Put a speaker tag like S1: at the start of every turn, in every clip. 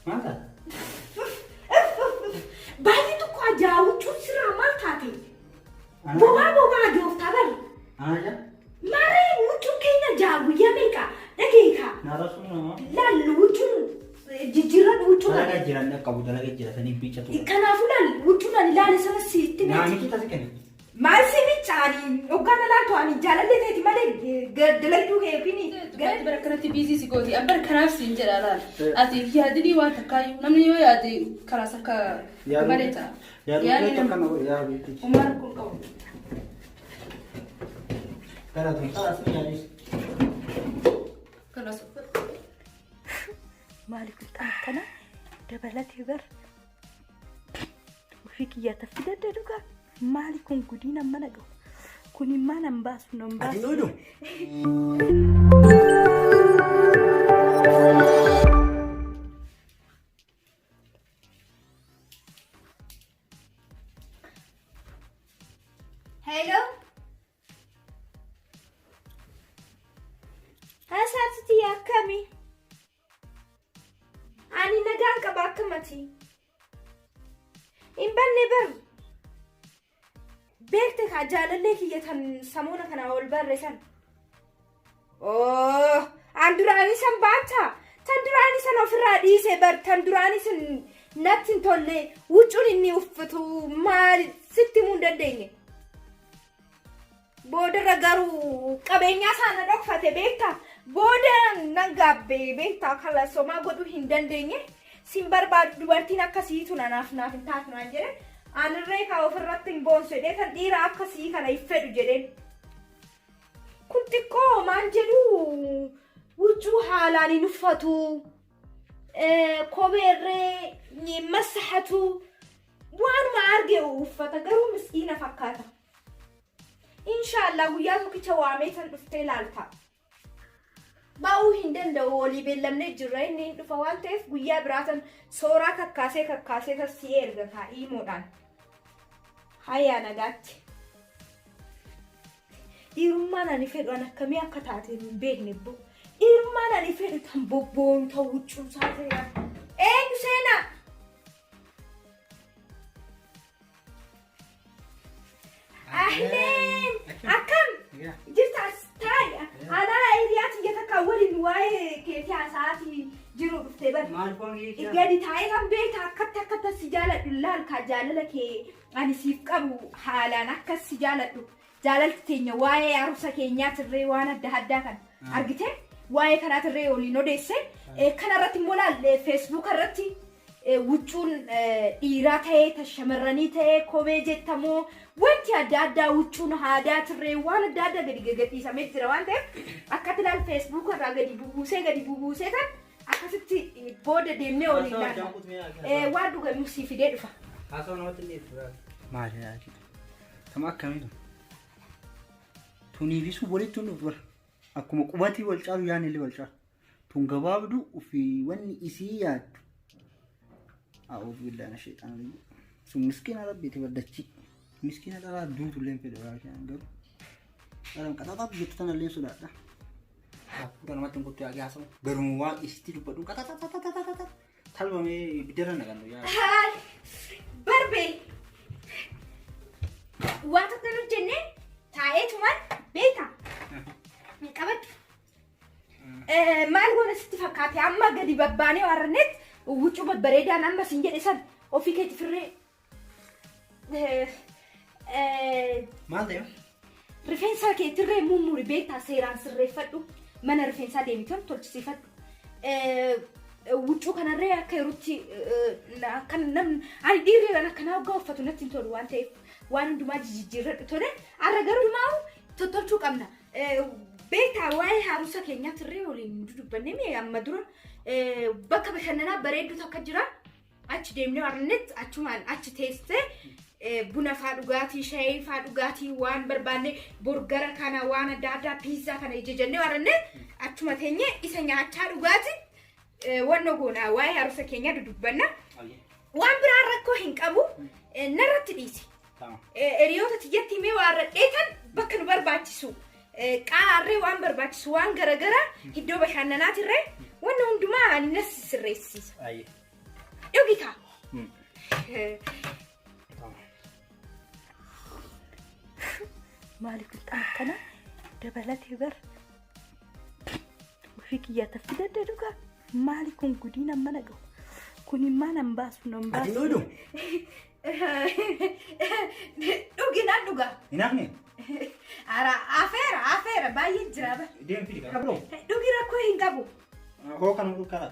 S1: ماذا؟
S2: بعدين تقعد جاوب شو سرا ما تاتي بابا جوف تابر
S1: أنا
S2: ماري وشو كينا جاوب يا ميكا دقيقة
S1: نارسونا
S2: لا وشو جيران وشو
S1: لا جيران لا كابو لا جيران ثاني بيتشا
S2: كنا فلان وشو لا لسه سيتي
S1: نعم كي تاسكني
S2: ما سمعت عني وكان لا تواني جالس لتيتي ما دلتو هي فيني
S3: قاعد بركنتي بيزي سيكوتي أبر كناف سينجرالان أتي يهدني واتكاي نمني يو يادي كلاسكا مريتا
S1: يا ريت يا بيتي
S2: عمر كل قوم
S1: كذا خلاص يعني
S3: خلاص
S2: مالك أنتنا دبلتي بر وفيك يا تفيد دوكا مالكم قدينا منقو كوني ما نمباس
S1: أدينو
S2: هلو هساتي يا كامي أنا نجان كباكمتي إن بني بر بيرتك عجالة لك يتن سمونا كنا أول برسان أوه عندراني سن باتا تندراني سن أفرادي سبر تندراني سن نتن تولي وجون إني وفتو مال ستي مندديني بودا رجارو كابينيا سانا دكفة بيتا بودا نعابي بيتا خلا سوما قدو هندنديني سيمبر بعد دوارتينا كسيتو ناف تاكنا عنجرة أنا رأيك أو فرطين بونسو ده كان دير أكسي كنا يفرد جدين كنت كوم أنجلو وجو حالاني نفتو كوبر مسحتو وأنا ما أرجع وفتا قرو مسكينة فكاتا إن شاء الله وياكو كتواميتا نفتلالتا باو هندن دولي بلمني جرين نين فوالتف ويا براتن سورا ككاسي كسير غكا إيمودان هيا نجات إيرمان أنا فيد أنا كمية كتاتي من بيت نبو إيرمان أنا فيد تنبوبون توجو ساتي إيه سينا أهلين أكم جبت أستاي أنا إيرياتي يتكون واي كيتي عساتي جرو بفتبر إجادي تاي كم بيت كتا سجالة دلال كجالة لك أنا سيفكم حالا نك سجالة جالة تينيا واي عروسة كينيا تري وانا دهدا كان أرجعته واي كانت تري ولي نوديسه كان راتي مولا الفيسبوك راتي وجون إيراته تشمرني ته كوبيجة تمو وانتي دادا وجون هادا تري وانا دادا قدي قدي سميت روانته أكتلا الفيسبوك راجدي بوبوسه كان أكستي بود ديمني ولي لا وادو كمسي في ديرفا
S1: أصلا ما تلي ما هي تمام كمين توني بيسو بولي تونو أكو مقبتي والشار يعني اللي والشار تونجبابدو وفي وني إسيات أعوذ بالله من الشيطان الرجيم سو مسكين ربي تبدتشي مسكين هذا دوت لين في الوراك يعني قبل أنا كذا طب جبت أنا اللي سودا ده أنا ما تنقول تيجي عصام قرنوا استيل بدو كذا تلو مي بدرنا كانوا يا
S2: هاي بربي واتو كانوا جنة تايت مان بيتا كبت ما لقوا نستفكات يا أما قدي بباني وارنت ووجو ببريدة أنا ما سنجد إسد وفي كي تفرق
S1: ماذا
S2: رفنسا كي ترى مو بيتا سيران سر فدو من رفنسا ديميتون تولش سيفد وجو كان ريا كيروتي كان نم على ديري أنا كان أوقف فتونتين تول وانتي وان دوما جيجيرة تولي على جرو ماو تطلعوا كمنا بيتا واي هاروسا كينيا ترى ولي ندو بنيمي أما درون بكا بخننا بريدو تكجرا أش ديمني وارنت أشومان أش تيسته بنا فادوغاتي شاي فادوغاتي وان برباني برجر كان وان دادا بيتزا كان يجيجني وارنت أشوما تيني إسني أشادوغاتي ونقونا واي هاروسا كينيا دودبنا وان براركو هنك أبو نرت ديسي ريوتا تجتي مي وارنتن بكن برباتشو كاري وان برباتشو وان غرغرة هدو بخننات الري وانا هندما نس الرئيسي Dhugika. Maaliif qixxaan kana dabalatee bar ofii kiyyaata fidadda dhugaa maali kun gudiin amma naqu kun immaan an baasu nan baasu.
S1: Ati nuudhu?
S2: Dhuginaan dhugaa.
S1: Hinaafne?
S2: Afeera baay'ee jira ba.
S1: Deem fidi qabro.
S2: Dhugi rakkoo hin qabu.
S1: Hoo kan dhukara.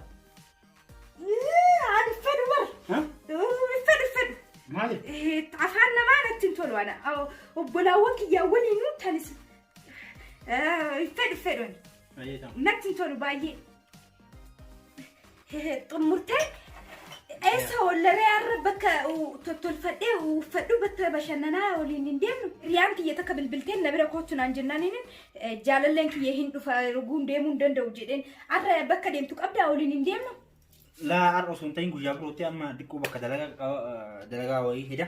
S2: Ani fedhu bar. Fedhu.
S1: Maali?
S2: Afaan namaa natti hin tolu ana. Obbolaawwan kiyyaa waliin tanis. Fedhu. Natti hin tolu baay'ee. Xumurtee eessa wallaree har'a bakka tolfadhee uffadhu bakka bashannanaa waliin hin deemnu. Riyaan kiyya takka bilbilteen na bira kootu naan jennaaniin jaalalleen kiyya hin dhufa ruguun deemuu hin danda'u jedheen har'a bakka deemtu qabdaa waliin hin deemnu.
S1: Laa har'a osoo hin ta'in guyyaa birootti amma diqqoo bakka dalagaa wayii hida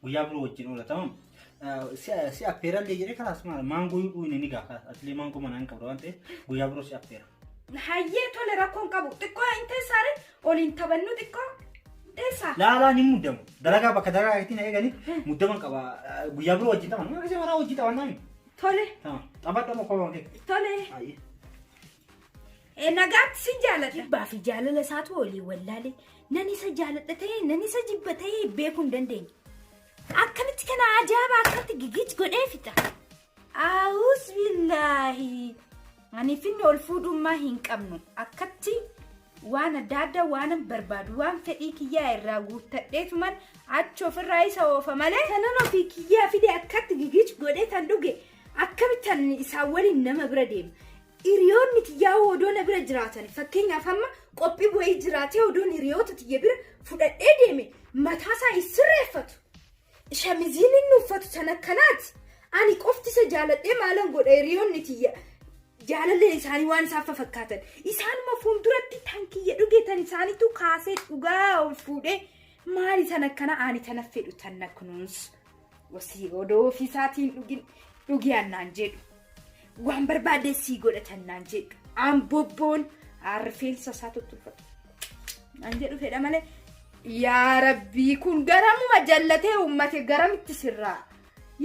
S1: guyyaa biroo wajjin oola tamam. Si affeerallee jedhee karaas maangoo hidhuu inni gaafa atilee maangoo manaan qabda waan ta'eef guyyaa biroo si affeera.
S2: Hayyee tole rakkoon qabu xiqqoo hin teessaare waliin taphannu xiqqoo teessaa.
S1: Laalaa ni muddamu dalagaa bakka dalagaa ittiin eeganii muddaman qaba guyyaa biroo wajjin taphan akka ishee maraa wajjin taphan naami.
S2: Tole.
S1: Taphatama kophaa kee.
S2: Tole. Nagaatti si jaaladha. Baafi jaalala isaatu olii wallaalee nan isa jaaladha ta'ee nan isa jibba ta'ee beekuu hin dandeenye. Akkamitti kana ajaa'iba akkatti gigichi godhee fixa. Awus billaahi. Ani finni ol fuudhummaa hin qabnu akkatti waan adda addaa waan barbaadu waan fedhii kiyyaa irraa guuttadheetuman achi ofirraa isa oofa malee kanan ofii kiyyaa fide akkatti gigichi godhee tan dhuge akkamittan isaan waliin nama bira deema. Hiriyoonni kiyyaa odoona bira jiraatan fakkeenyaaf amma qophii bu'ee jiraatee odoon hiriyoota tiyya bira fudhadhee deeme mataasaa sirreeffatu. Shamiziin inni uffatu sana akkanaati. Ani qofti isa jaaladhee maalan godha hiriyoonni tiyya. Jaalallee isaanii waan isaan fakkaatan. Isaanuma fuulduratti tankiyya dhugeetan isaaniitu kaasee dhugaa ol fuudhee maali tan akkana ani tana fedhu tanna kunuunsu. Wasii odoo ofiisaatiin dhugii annaan jedhu. Waan barbaade sii godhatan naan jedhu. Aan bobboon rifeensa isaa tuttuffatu. Naan jedhu fedha malee yaa rabbii kun garamuma jallatee uummate garamitti sirraa.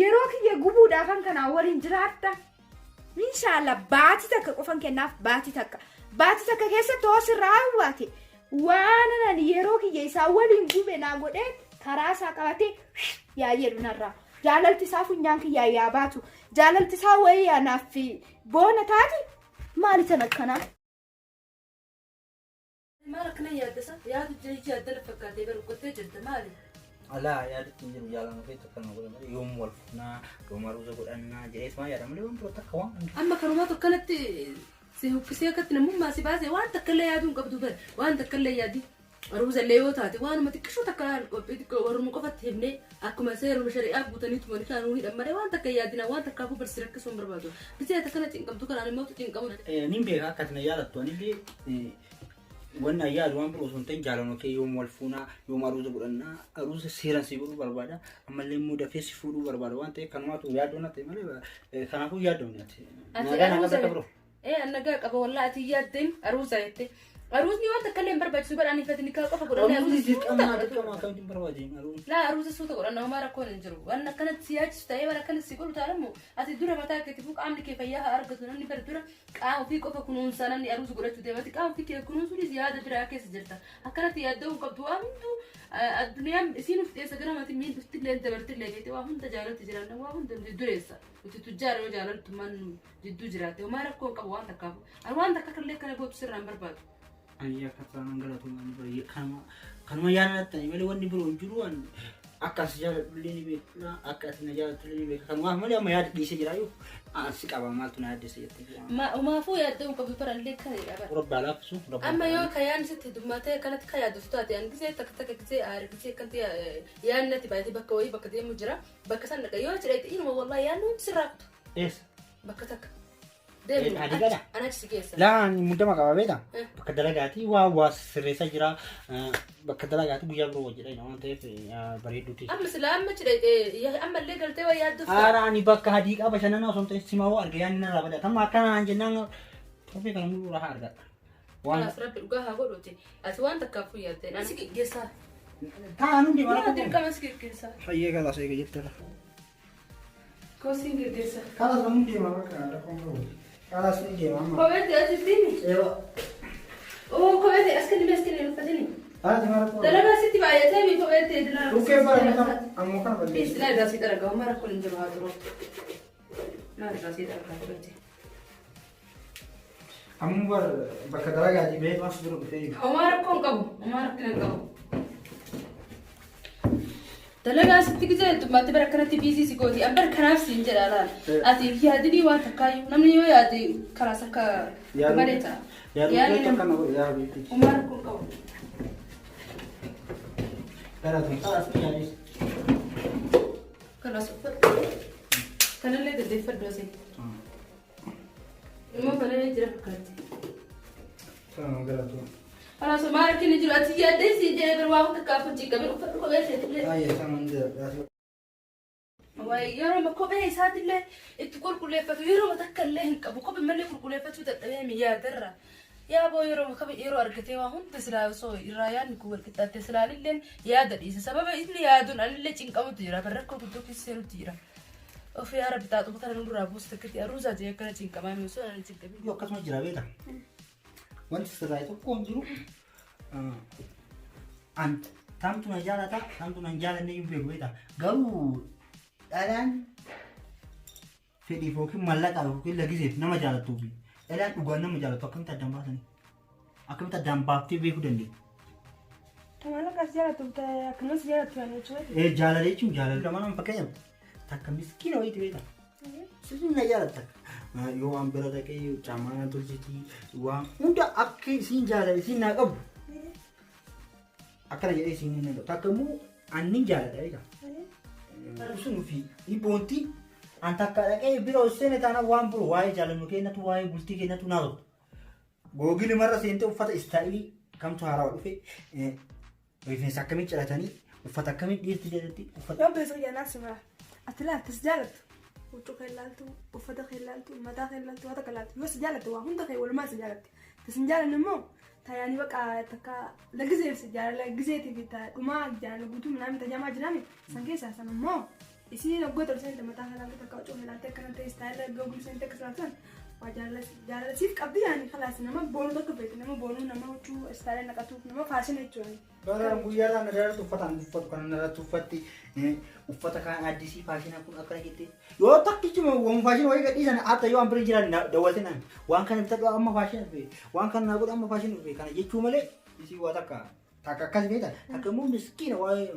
S2: Yeroo kiyya gubuudhaafan kanaa waliin jiraadha. Inshallah baatii takka qofan kennaaf baatii takka keessatti hoo sirraa hawwaate waan ani yeroo kiyya isaa waliin gube naa godhee karaa isaa qabatee yaa jedhu narraa. Jaalalti isaa funyaan kiyyaa yaa baatu. Jaalalti isaa wayii anaaf boona taati maali tan akkanaa?
S3: Maal akkana yaaddasa? Yaadu jireenya addana fakkaatee barbaadee jirta maali?
S1: Alaa yaadatti jiru jaalama feetu kan godhamu yoom wal funaa yoom aruuza godhannaa jedhees maa yaadama malee waan biroo takka waan.
S3: Amma kanumaa tokkanatti si hukkisee akkatti namummaa si baasee waan takka illee yaaduu hin qabdu bare waan takka illee yaadi. Aruuza illee yoo taate waanuma xiqqishuu takka qophii xiqqoo warruma qofatti himnee akkuma seeruma shari'aa guutanii tumanii kaanuu hidhan malee waan takka yaadina waan takkaafuu barsiisuu rakkisuu hin barbaadu. Bisee takkana cinqabdu kanaan immoo cinqamu.
S1: Nin beekaa akkasina yaadattu ani wanna yaadu waan biroo sun ta'in jaalama kee yoom wal funaa yoom aruuza godhannaa aruuza seeran si godhuu barbaada ammallee immoo dafee si fuudhuu barbaada waan ta'eef kanumaatu yaaddoon natti malee kanaafuu yaaddoon natti.
S3: Nagaa nagaa biro. Nagaa qaba wallaahi ati yaaddeen aruuza jettee. Aruusni waan takka illee barbaachisu badhaanii fati nikaa qofa godhannee aruusni laa aruuza suuta godhannaa homaa rakkoon hin jiru waan akkanatti si yaachisu ta'ee waan akkanatti si godhu taalamu ati dura mataa keetti fuu qaamni kee fayyaa haa argatu namni bara dura qaama ofii qofa kunuunsaa namni aruuza godhachuu deemati qaama ofii kee kunuunsuunis yaada biraa keessa jirta akkanatti yaadda'uu qabdu waa hunduu addunyaan isiin uf dhiyeessa gara maatii miin dhufti illee dabarti illee beete waa hunda jaalatti jiraanna waa hunda dureessa uti tujjaara yoo jaalattummaan jidduu jiraatte homaa rakkoon qabu waan takkaafu waan takka illee kana gootu sirraan barbaadu.
S1: Ayya kataan galatu kanuma yaadatan malee wanni biroo hin jiru waan akkas jaaladhullee ni beekna akkas na jaaladhullee ni beekna kanuma malee amma yaada dhiisee jiraayu si qaba maaltu na yaaddessa jettee.
S3: Maafuu yaadda'uu qabdu barallee kana jedhama.
S1: Robbaa laaffisu.
S3: Amma yoo ka yaadni sitti dummaatee kanatti ka yaaddu taate ani gisee takka gisee aari gisee kanti yaadni natti baay'atee bakka wayii bakka deemu jira bakka san dhaqa yoo jedhee inuma wallahi yaadni hundi sirraa kutu.
S1: Eessa?
S3: Bakka takka.
S1: Anak sikesa. Lah, muda mak apa beda? Bakka dalagati waa sirreessa jira. Bakka dalagati guyyaa biroo wajjira waan ta'eef bareeduuti.
S3: Amma silaama jedhee amma illee galtee waa yaaddu.
S1: Ani bakka hadiiqaa bashannanaa osoo ta'e simaa arga yaanni narraa badata. Amma akkanaan jennaan tophee kana mul'uu rahaa argadha.
S3: خلاص ربي لقاها قولتي أتوان تكافو يا تين أنا جيسا
S1: تعالوا ندي
S3: ما
S1: مرة
S3: أدري كم أسكت جيسا
S1: حيي خلاص هيك جبت لها
S3: كوسين جيسا
S1: خلاص ندي مرة خلاص ندي ماما
S3: كوبيتي أتديني
S1: ايوه
S3: كوبيتي أسكني بسكني مفتني
S1: هذه مرة
S3: ده لا ستي بقى يا تامي كوبيتي ده
S1: وكيف بقى أمو كان بدي
S3: بس لا ده سيد رجع مرة كل جماعة دروب لا ده سيد رجع كوبيتي
S1: أمو بر بكدرا قاعد يبيت ما صدره بتاعي
S3: أمارك كون قبو أمارك كن قبو دلنا ستي كذا ما تبرك كنتي بيزي سيكوتي أمبر كناف سينجر على أتي هي هذي وان تكاي نمني يو يادي كلاسك كبريتا
S1: يا رب كان يا حبيبي
S3: أمارك كون قبو
S1: خلاص يعني
S3: خلاص كان اللي قد يفرد وزي ما فلان يجرب كاتي
S1: تمام قرأته
S3: خلاص ما ركين دلوقتي يا ديسي جاي بالواقع كافو تيجي قبل وفرقوا بس
S1: أيه تمام ده
S3: واي يا رب كوب هي ساعات اللي تقول كل فتو يرو متكلم ابو كوب ملك كل فتو تتبعي ميا درا يا ابو يرو كوب يرو اركتي وهون تسلا سو رايان كوبر كتا تسلا لين يا دري سبب اللي يا دون اللي تشنقو تيرا بركو كدو كيسيرو تيرا وفي يا رب تاطو ترى نورا بوست كتي اروزا جي كنا تشنقا ما مسو انا تشنقا
S1: يو كسم جرابيتا وانت سرايتو كونجرو أنت تامتو نجالا تا تامتو نجالا نيجي في بيتا قالوا الآن في فوق ملاك أو كل لقيت نما جالا توبي الآن أقول نما جالا تو كم تدام باسني أكم تدام بابتي بيكو دندي
S2: تمام لك أسجارة تبتا كنوس جارة تباني شوي
S1: إيه جالا ليشو جالا كمان ما بكيم تك مسكين ويت بيتا سيسو نجالا تك يو أم برا تكي جامانا تولجتي وام وندا أكيد سين جالا سين ناقب أكره jadi sini nih, tak kamu anjing jalan aja. Usun fi, ibonti, antak kayak biro sene tanah wan puluh, wai jalan mungkin natu wai bulti kena tu nalo. Gogi lima ratus ente ufat istari, kamu tuh harawat ufi, ufi sakami ceritani, ufat kami dia tidak ufat.
S2: يوم بيصير يا ناس ما أتلا تسجلت وتو خلالتو وفتا خلالتو متا خلالتو هذا خلالتو يو سجلت وهم دخل ولا ما سجلت تسجل نمو تاني بقى تكا لجزء سجل لجزء تبيتا وما جانا بوتو منام تجمع جنامي سانكيس أصلا مو إسي لو قدر سنت متا خلالتو تكا وتو خلالتو كنا تيستايل جوجل سنت كسرتان وجالا سيف قبضي يعني خلاص نما بونو دكبيت نما بونو نما وتو استايل نكاتو نما فاشن يجوني
S1: Barang buyar negara tu ufatan ufat kan negara tu ufati, ufat kan adisi fashion aku akan gitu. Yo tak cuma uang fashion wajib di sana atau yo hampir jalan dawal tenan. Uang kan kita doa amma fashion be, uang kan nabu amma fashion be. Karena je cuma le isi watak tak kas beda. Tak kamu miskin wai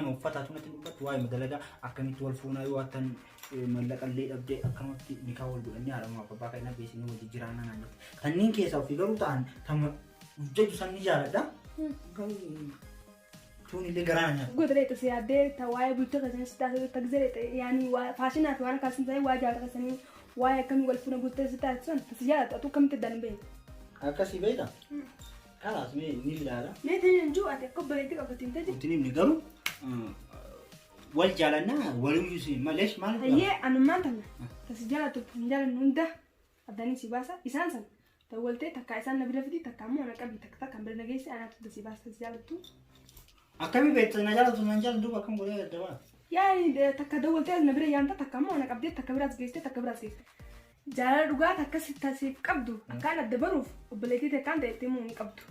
S1: mau ufat tu nanti ufat wai madalaga akan itu alfuna yo atan malak alli abde akan nikah wal bulan ni ada mau apa pakai nabi sini wajib jiranan aja. Kan ni kisah figure utan sama jadi sana jalan dah. توني اللي قرانها
S2: قدرت سيادة تواي بيتك عشان ستة تجزرت يعني فاشينات وانا كاسن زي واجا كاسني واي كم يقول فينا قلت ستة سن تسجيلات أتو كم تدان بيت
S1: أكاسي بيتا خلاص مي نيجي لا
S2: ما تاني نجوا أتقبل يدك أو تنتج
S1: تني من قالوا والجالنا ولو يسي ما ليش ما
S2: هي أنا ما تنا تسجيلات تنجال نوندا أداني سباسة إسانسن تقولتي تكايسان نبي لفتي تكامو أنا كم تكام برنجيسي أنا تدسي بس تسجيلات تو
S1: أكمل بيت نجال دوبا كم قولي دوا
S2: يعني تكدولتي نبي يانتا تكامو أنا كبدي تكبرات جيستي جال رجعت تكسي تسيب كبدو كان الدبروف وبلتي تكان تيمون كبدو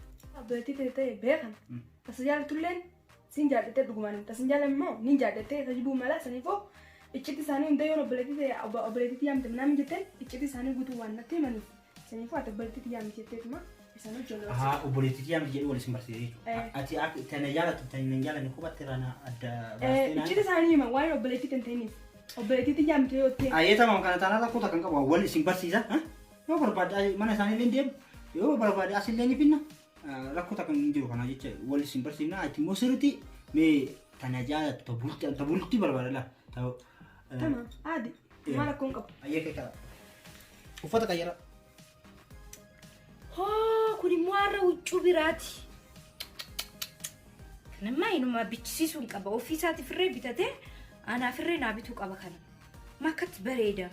S2: بلتي تي بيرن تسجيلات تولين سنجال تي دغمان تسجيلات مو نينجال تي تجيبو ملا سنيفو إتشتي ساني نديرو بلتي تي أو بلتي تيام تمنام جتة إتشتي ساني قطو وانا تيماني سنيفو أتبلتي تيام جتة ما
S1: ها وبوليتي تيام جي ولا سمرتي أتي تنجالة تنجالة نكوبة ترانا أدا
S2: إتشتي ساني ما واي وبلتي تنتيني وبلتي تيام تيو تي
S1: أيه تمام كان تانا لا كوتا كان كوا ولا سمرتي ذا ها ما برباد mana ساني لين يو برباد أصل لين فينا لا كوتا كان نجيو كنا جيت ولا سمرتي نا أتي مسرتي مي تنجالة تبولتي برباد لا
S2: تمام عادي ما لكم كب
S1: أيه كذا وفتك يرى
S2: كوني مرة وجبراتي كنا ما ينوم بتشيسون كبا وفيساتي في الريب بتاعته أنا في الريب نابتوك أبا كنا ما كنت بريدة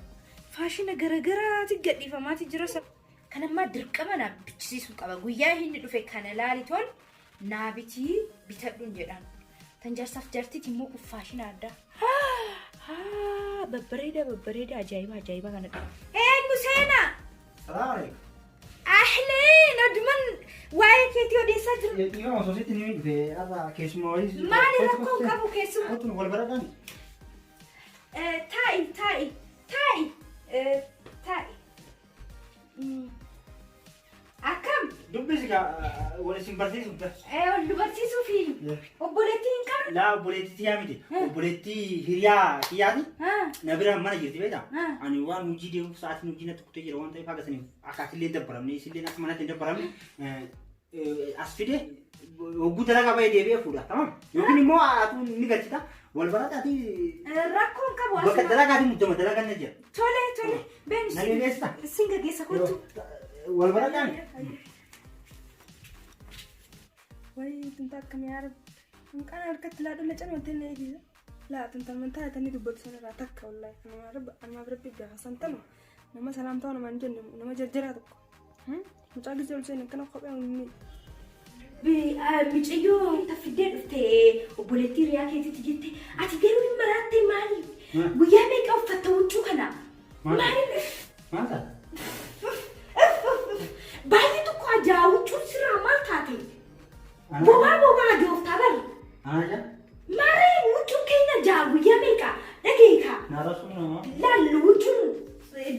S2: فاشينا جرجرة تقدي فما تجرس kanammaa dirqama na bichisiisuu qaba guyyaa inni dhufe kana laali tol naabitii bitadhuun jedhan tan jaarsaaf jaartiiti immoo uffaashina addaa babbareeda ajaa'iba kanadha Museena
S1: Salaam alaikum.
S2: ahleen aduman waa'ee keetii odeessaa jiru
S1: Dhiiga osootti ni dhufe arra keessumaa wayii.
S2: maali rakkoon qabu keessumaa
S1: Otun wal baradhaan.
S2: taa'i akkam
S1: Dubbisi wal isin barsiisu.
S2: wal barsiisuu fi obboleettii hin qabne
S1: Laa obboleettii tiyaa miti. Obboleettii hiriyaa tiyaati. Na bira mana jirti beektaa? Ani waan hojii deemuuf sa'aatiin hojii natti kutee jira waan ta'eef haga saniif akkaatillee dabbaramne isillee akka manatti hin dabbaramne as fide hogguu dalagaa bahee deebi'ee fuudha. Tamam? Yookiin immoo atuun ni galchita. Wal barataati.
S2: rakkoon qabu
S1: Bakka dalagaati muddama dalagaa na jira.
S2: tole ben
S1: Nageessa.
S2: singa geessa kottu
S1: Wal barataan.
S3: ወይ እንታ ከሚያር እንቃን አርከት ላዶ ለጨን ወንተን ነይ ላ እንታ መንታ ተኒ ዱበት ሰነራ ተከው ላይ አማ ብረብ ቢጋ ሰንተም ነማ ሰላምታው ነው ማንጀን ነማ ጀርጀራ ተቆ ሙጫ ጊዜ ልሰን ከነ ቆበው
S2: ብጭዮ ተፍዴ ድፍቴ obboleettii riyaa keetitti jette ati garuu hin maraattee maali guyyaa meeqa uffatta huccuu kana maali
S1: Maanta?
S2: baay'ee tokko ajaa huccuun sirraa maal taate bobaa jooftaa bari
S1: Anaja?
S2: maali huccuun keenya ajaa guyyaa meeqa dhageeka
S1: Naarasuun namaa.
S2: laallu huccuun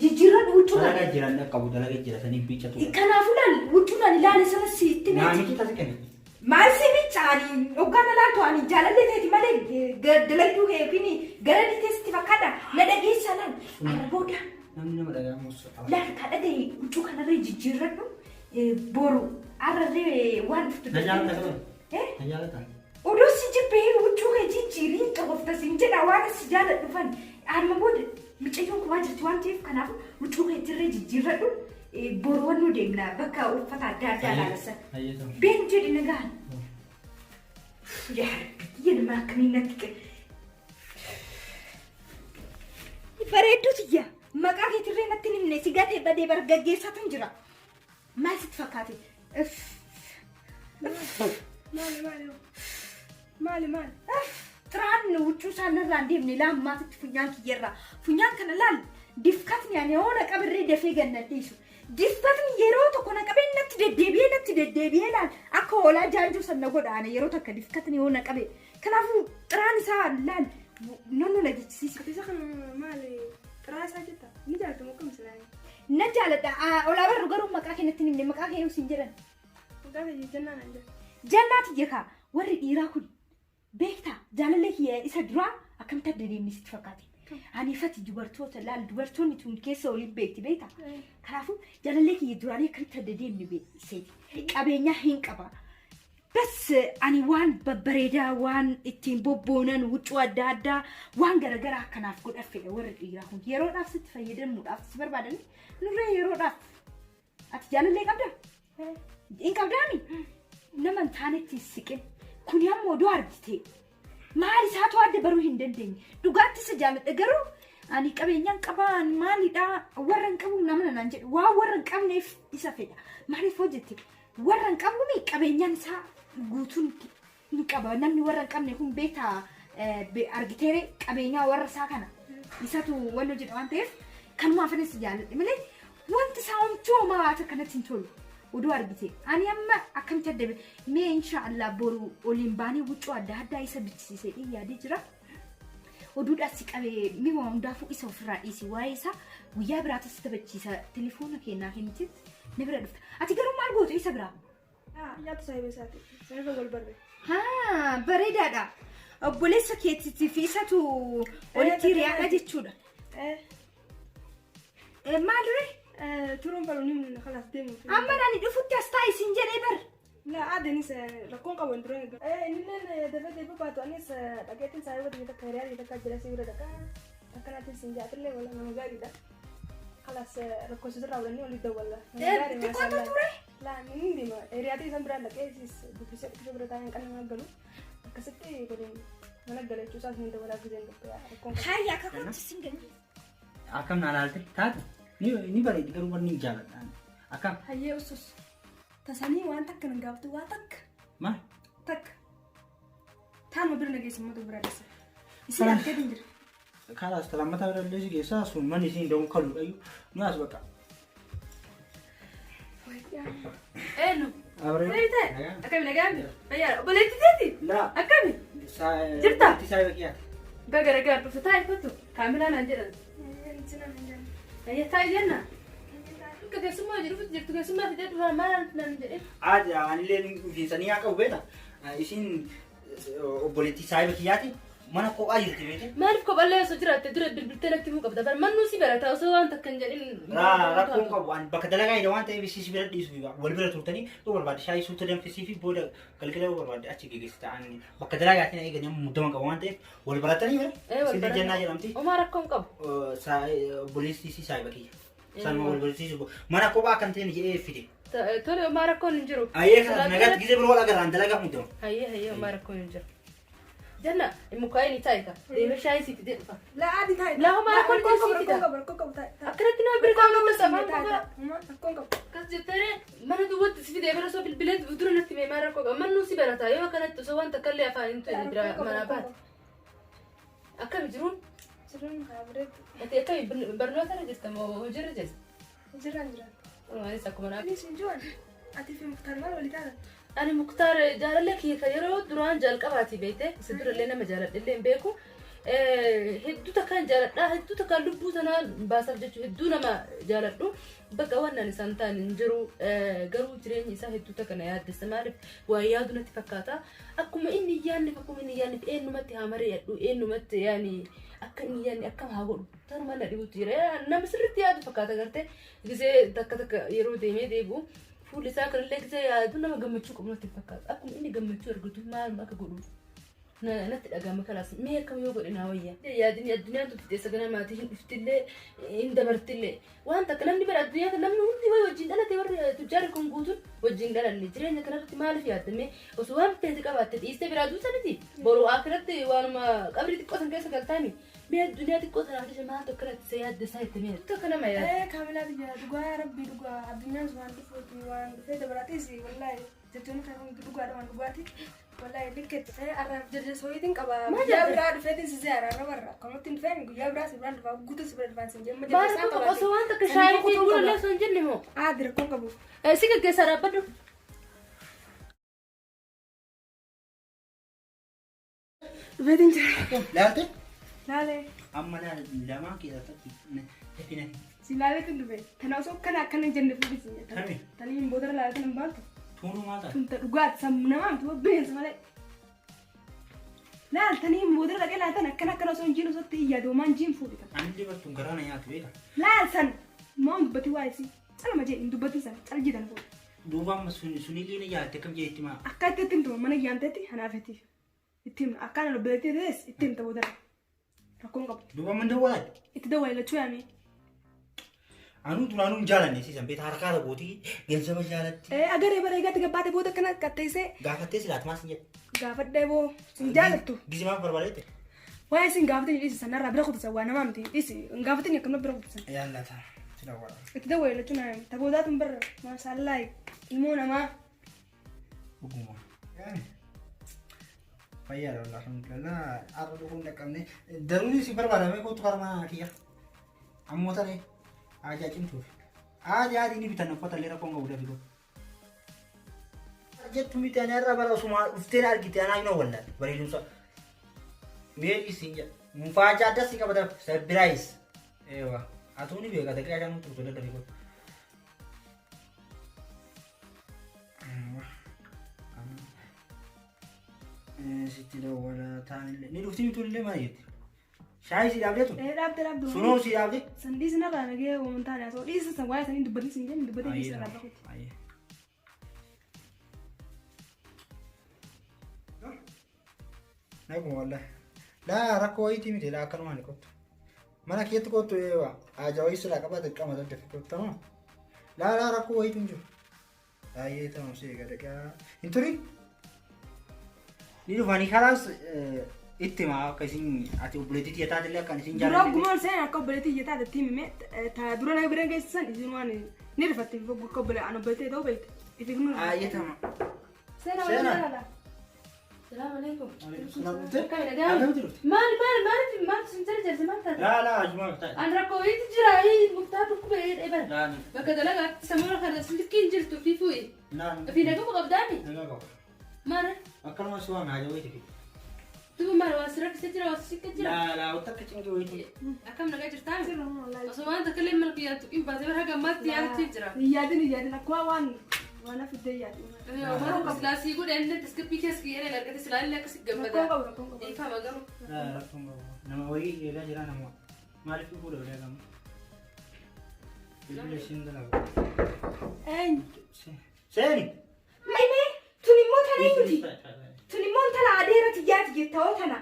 S2: jijjiirran huccuu
S1: Dalagaa jiran qabu dalagaa jira sanii biiccatu.
S2: kanaafuu laal huccuun ani laale sana siitti
S1: Naamichi tasi kenna.
S2: maal si bichaani hoggaana laatu ani jaalallee teeti malee dalagguu yookiin gara dhiiteessitti fakkaata na dhageessa laal ara booda
S1: Namni nama dhagaa muusa qaba.
S2: laal kadha ta'e huccuu kanarree jijjiirradhu boru ararree waan dhuftu
S1: Na jaalata qaban. Na jaalata.
S2: odoo si jibbee huccuu kee jijjiiriin qabofta siin jedha waan si jaaladhufan arma booda micayyoon kubaa jirti waan ta'eef kanaaf huccuu kee ittirree jijjiirradhu boru wannoo deemna bakka uffata adda addaa laalasa
S1: Hayyeetu.
S2: been jedhi nagaan Yenuma akkamiin natti qe bareedduutiyya maqaa keetirree natti himne si gatee badee bargaggeessatu jira maal sitti fakkaate
S3: ማሊ
S2: xiraan huccuu isaanirraa deemne laammaatitti funyaan kiyyarraa funyaan kana laal difkatni ani hoona qabirree dafee gannadhiisu difkatni yeroo tokko na qabee natti deddeebi'ee laal akka hoolaa jaanjuu sanna godhaane yeroo takka difkatni hoona qabee kanaafuu xiraan isaa laal nonnu na jechisiisa
S3: isa kan maali xiraa isaa jetta ni jaalatu moo kam silaa
S2: na jaaladha olaa barru garuu maqaa keenyatti himne maqaa keenyu siin jedhan
S3: maqaa kee jannaan anja
S2: jannaati jekaa warri dhiiraa kun beektaa jaalallee kiyya isa duraa akkamitti adda deemni sitti fakkaate ani ifati dubartoota laal dubartoonni tun keessa waliin beekti beektaa kanaafuu jaalallee kiyya duraanii akkamitti adda deemni beekseeti qabeenyaa hin qaba bas ani waan babbareedaa waan ittiin bobboonan huccuu adda addaa waan garagaraa akkanaaf godhaf fedha warri dhiiraa kun yeroodhaaf sitti fayyadamuudhaaf si barbaadani nurree yeroodhaaf ati jaalallee qabdaa hin qabdaami nama hin taanetti siqin kun ammoo oduu argite maal isaatu adda baruu hin dandeenye dhugaatti isa jaaladha garuu ani qabeenyaan qabaan maalidha warra hin qabu namna naan jedhu waa warra hin qabneef isa fedha maaliif hojjette warra hin qabnu qabeenyaan isaa guutuun hin qaba namni warra hin qabne kun beektaa argiteere qabeenyaa warra isaa kana isatu wanno jedha waan ta'eef kanumaaf anis jaaladhe malee wanti isaa homtuu maata kanatti hin tolu oduu argite ani amma akkamitti adda mee inshaallah boru oliin baanii huccuu adda addaa isa bichisiisee yaadee jira oduudhaas si qabee mima hundaafuu isa ofirraa dhiisi waa'ee isaa guyyaa biraatis taphachiisa telefoona kennaa kennititti ni bira dhufta ati garuu maal gootu isa biraa
S3: yaatu saayibee isaati saayibee wal barre
S2: bareedaadha obboleessa keetitti fi isatu walitti hiriyaadha jechuudha maaliree
S3: turuun baluun kalaas deemu
S2: amma nani dhufutti as taa'e isin jedhee bar
S3: la adenis rakkoon qabu hin dureen inneen dafee deebii baatu anis dhageettiin saayibee biyya takka hiriyaa biyya takka jira sibiira takka akkanaatiin sin jaatillee wala nama gaariidha kalaas rakkoo sirraa waliin olii dawwalla
S2: xiqqoota ture
S3: la inni deema hiriyaatii isaan biraan dhaqee dubbisee dhukkisa bira taa'een kan nama galu akkasitti godhin mana galachuu isaas hin dawwalaa giseen dhukkee rakkoon
S2: hayya akka kooti sin gani
S1: Akkam na laalte taate ni bareedi garuu wanni jaaladhaan Akkam?
S2: Hayyee usus. Tasanii waan takka nan gaaftu waa takka.
S1: Maal?
S2: Takka. Taanuma bira nageessummaatu bira dhisa. Isin argeetiin jira.
S1: Kanaas talammata bira illee si geessaa sun manni isiin da'uun kaludha iyyuu nu as bakka.
S3: Eenyu?
S1: Abree.
S3: Beeyte? Akkami nagaan? Fayyaadha. Obboleetti teeti?
S1: Laa.
S3: Akkami?
S1: Jirta? Isaa bakkiyaa.
S3: Gagara gaar dhufte taa'e kottu. Kaamilaan aan jedhan. Ayya taa'e jenna. Akka keessummaa jiru jirtu keessummaa fidee dhufa maal nan jedhe.
S1: Aadaa anillee dhufiinsanii haa qabu beeta. Isiin obboleettii isaa bakkiyaati. Mana kophaa jirti beete.
S3: Maaliif kophallee osoo jiraatte dura bilbiltee natti himuu qabda. Mannuu si barataa osoo waan takka hin jedhin.
S1: Rakkoon qabu bakka dalagaa jedha waan ta'eef si bira dhiisu wal bira turtanii yoo barbaadde shaayii suuta danfisii fi booda galgala yoo barbaadde achi geessi ta'anii bakka dalagaatiin eeganii muddama qabu waan ta'eef wal baratanii bira. Silti jennaa jedhamti.
S3: Omaa rakkoon qabu.
S1: Obboleettii isaa bakkiya. Salma wal barsiisu mana kophaa kan ta'e jedhee fide.
S3: Tole omaa rakkoon hin jiru.
S1: Ayyee kana nagaatti gisee biroo wal agarraan dalagaa muddama.
S3: Hayyee omaa rakkoon hin jiru. Janna mukaa'in taa'ika. Deemee shaayii sitti dhufa.
S2: Laa adii taa'e.
S3: Laa homaa rakkoon sitti
S2: taa'e.
S3: Akkanatti nama bira qaama masaafaa
S2: Rakkoon qabu.
S3: Kas jettee mana duwwaatti si fidee bira soo bilbilee dura natti mee maal rakkoo qaba. Mannuu si barataa yoo akkanatti osoo waan takka illee afaan hin tu'e bira manaa baate. Akkami jiruun?
S2: Jiruun kaabireetti.
S3: Ati akkami barnoota irra jirta moo hojiirra jirta?
S2: Jiraan.
S3: Anis akkuma naaf.
S2: Anis hin jiran. Ati fi Muktaar maal walii taatan?
S3: Ani Muktaar jaalallee kiyya yeroo duraan jalqabaati beekte isa durallee nama jaaladhellee hin beeku. Hedduu takkaan jaaladhaa hedduu takkaan lubbuu sanaa baasaaf jechuun hedduu nama jaaladhu bakka waan ani isaan ta'an hin jiru garuu jireenyi isaa hedduu takka na yaaddessa maaliif waa yaadu natti fakkaata akkuma inni yaanneef eenyumatti haa mari'adhu eenyumatti yaani akka inni yaanne akkam haa godhu tanuma na dhibuutu jira nama sirriitti yaadu fakkaata gartee gisee takka yeroo deemee deebi'u. Fuul isaa kanallee gisee yaadu nama gammachuu qabu natti fakkaata akkuma inni gammachuu argatu maal akka godhu natti dhagahama kalaas mee akkam yoo godhe naa wayyaa yaadni addunyaan tuftee sagana maatii hin dhuftillee hin dabartillee waan takka namni bara addunyaa kan namni hundi wajjin dhalate warri tujjaarri kun guutuun wajjin dhalanne jireenya kanarratti maaliif yaaddame osoo waan feete qabaatte dhiistee biraa duusaniti boruu akkiratti waanuma qabri xiqqoo san keessa galtaami mee addunyaa xiqqoo sanaaf jecha maal tokko irratti isa yaadda isaa itti mee tokko nama yaadda.
S2: Kaamilaa biyya dhugaa rabbii dhugaa addunyaan waan dhufuuti waan dhufee dabalatees wallaahi jechuun kan dhugaadha waan dhugaati. Wallahi dikkat arab jadi soitin qaba guyyaa biraa dhufeetiin si ziyaara barra kanatti dhufeen guyyaa biraa si biraan dhufa guutuu si bira dhufaan sin jemma
S3: jemma isaan qaba osoo waan takka shaayii fi buna illee osoo hin jenne moo
S2: dira kun qabu
S3: si gaggeessaa dhaabbadhu
S2: dhufeetiin jira
S1: Laalte?
S2: Laale
S1: Amma lamaa keessatti tafi nati.
S2: si laaleetiin dhufe kana osoo akkana hin jenne fuudhisi
S1: Kami?
S2: tanii hin boodara laaleetiin hin baantu
S1: Tuunuu maal ta'a?
S2: Tunta dhugaati sammuu namaa miti beeksa malee. Laaltanii moodara dhaqee laaltan akkana osoo hin jiru osoo itti yaadu maan jiin fuudhitan.
S1: Ani dubartuun garaa na nyaatu beeka.
S2: Laalsan maan dubbati waa isii calma jee hin dubbati san cal jitan fuudha.
S1: Duubaan sunillee na yaatte kam jee itti maa?
S2: Akka itti ittiin tuma mana yaamteetti hanaafetti ittiin akkaan lobbeetti ta'es ittiin ta'uu dara. Rakkoon qabu.
S1: Duubaan man dawwalaadha.
S2: Itti dawwaa ilachuu yaamee.
S1: Anuu duraanuu jaalanne siisan beeta harkaa dhabuutii geensama jaalatti.
S2: Agaree bareegaatti gabbaate booda akkana qatteessee.
S1: Gaafattee silaat maas hin jedhu.
S2: Gaafadhee boo sin jaalattu.
S1: Gizimaaf barbaadeette.
S2: Waa isin gaafatanii dhiisi sanarraa bira kutisan waa namaa miti dhiisi gaafatanii akkana bira kutisan.
S1: Yaallata. Sila waa.
S2: Itti dawwaa ilachuu naa yaame taboodaatu birra maashaallah ilmoo namaa.
S1: Dhuguma. Fayyaadha walaa alhamdulillah arra dhufuun dhaqqabne daruunis si barbaadame kootu karmaa kiyya. Ammoo ta'e. Aja cimtuuf. Aja ini bitan uffata illee rakkoon qabu dafi godhu. Jettu miti ani irra bara osuma dhuftee argite anaa yoo wallaan bareedumsa. Mee isin jedha. Mufaachaa adda si qabata sabiraayis. Eewa. Atuuni beeka daqee ajaan nuti turte dafi godhu. Sitti dawwala taanillee ni dhufti mituun illee maal jetti? Shaayii si dhaabdee tun?
S2: Dhaabde.
S1: Sunoo si dhaabdee?
S2: San dhiisi narraa nagee uumamaa taane asoo dhiisi san waa'ee sanii dubbatii siin jenni dubbatee dhiisi narraa bahuuti.
S1: Naguma wallah. Laa rakkoo wayiitii miti laa akkanumaan ni qottu. Mana keetti qottu eewa ajaa wayii silaa qabaate qama dadda fi qottamaa. Laa rakkoo wayiitu hin jiru. Baay'ee ta'uu si eega dhaqaa. Hin turi? Ni dhufanii karaas itti maa akka isin ati obboleettii tiyataa illee akkan isin
S4: Dura
S1: jaalladhe.
S4: gumaan seen akka obboleettii iyyataa datti himime ta dura na bira geessisan isin waan ni rifatti akka obbolee an obboleettii ta'uu beekte. Ifi gumuu.
S1: Ayyatama.
S2: Seena
S1: Seena.
S2: wajjin
S3: Salaam alaikum.
S1: Akkamitti?
S3: Maal sinjala jalse maal taate?
S1: Laa ajumaa taate.
S3: An rakkoo wayiitu jira muktaa dhukkubee dheeban.
S1: Laani.
S3: Bakka dalagaatti sammuu kana silkiin jirtu fi fuu'i.
S1: Laani.
S3: Fi nagama qabdaani?
S1: Nagaa qaba.
S3: Maal?
S1: Akkanuma si waan haajaa wayiti.
S3: Tuba maal waan sirra keessa jira waan sikka jira?
S1: Laa wata akka cimti wayiti.
S3: Akkam nagaa jirtaa?
S4: Sirra wallahi.
S3: Osoo waan takka illee malka yaaddu qinbaatee bara gammaatti yaadattee jira.
S4: Iyyaatin akkuma waan afidde iyyaatin.
S3: Maroo kaslaasii godhe inni diskipii keessa kiyyee argate silaallee akkasi gammada.
S4: Rakkoon qabu.
S3: Ifama garuu.
S1: Rakkoon qabu. Nama wayii eegaa jira nama. Maaliif fuudha bira gamu? Bilbila ishiin dalaga.
S4: Eenyu?
S1: Seeni.
S2: Maimee tun immoo tana nuti. Tun immoo tana adeera tiyyaati jetta'oo tana.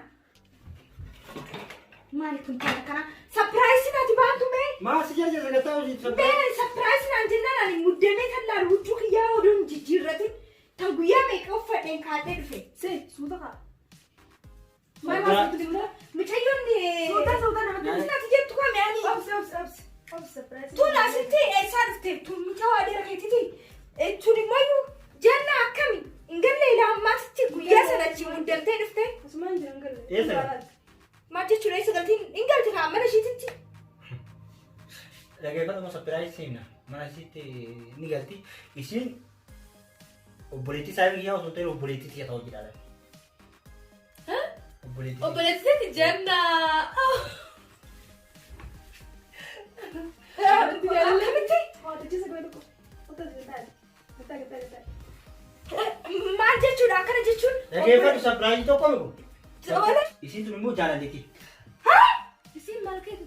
S2: Maali kun tana kana? Sapiraayisii naati baatu mee?
S1: Maa si jala jala gataa hojii sabba.
S2: Mee sapiraayisii naan jennaan ani muddamee kan laalu huccuu kiyyaa oduun jijjiirratin tan guyyaa meeqa uffadheen kaadhee dhufe.
S4: See suuta kaa.
S2: Maal waasitu immoo mucayyoon
S4: Suuta nama
S2: nuti naati jettu kame ani.
S4: Obsi surprise.
S2: Tun asitti eessaa dhufte tun mucaa adeera keetiti. Tun immoo janna akkami? Ingalle laammaatitti guyyaa sanachi muddamtee dhufte.
S4: Asumaan jiran galle.
S1: Eessa?
S2: Maal jechuudha eessa galtiin ingalti kaa mana ishiititti.
S1: Dhaggeeffatama sapiraayisiin mana isiitti ni galti. Isiin obboleettii isaa biyyaa osoo ta'e obboleettii tiyataa hojii dhaala. Obboleettii.
S3: Obboleettiitti jannaa.
S2: Akkamitti?
S4: Waatichisa goe tokko. Ota jirtaani. Gataa.
S2: Maal jechuudha akkana jechuun?
S1: Dhaggeeffatu sapiraayisii tokko miku.
S2: Wala?
S1: Isiin tun immoo jaalalleeti.
S3: Isiin maal keessa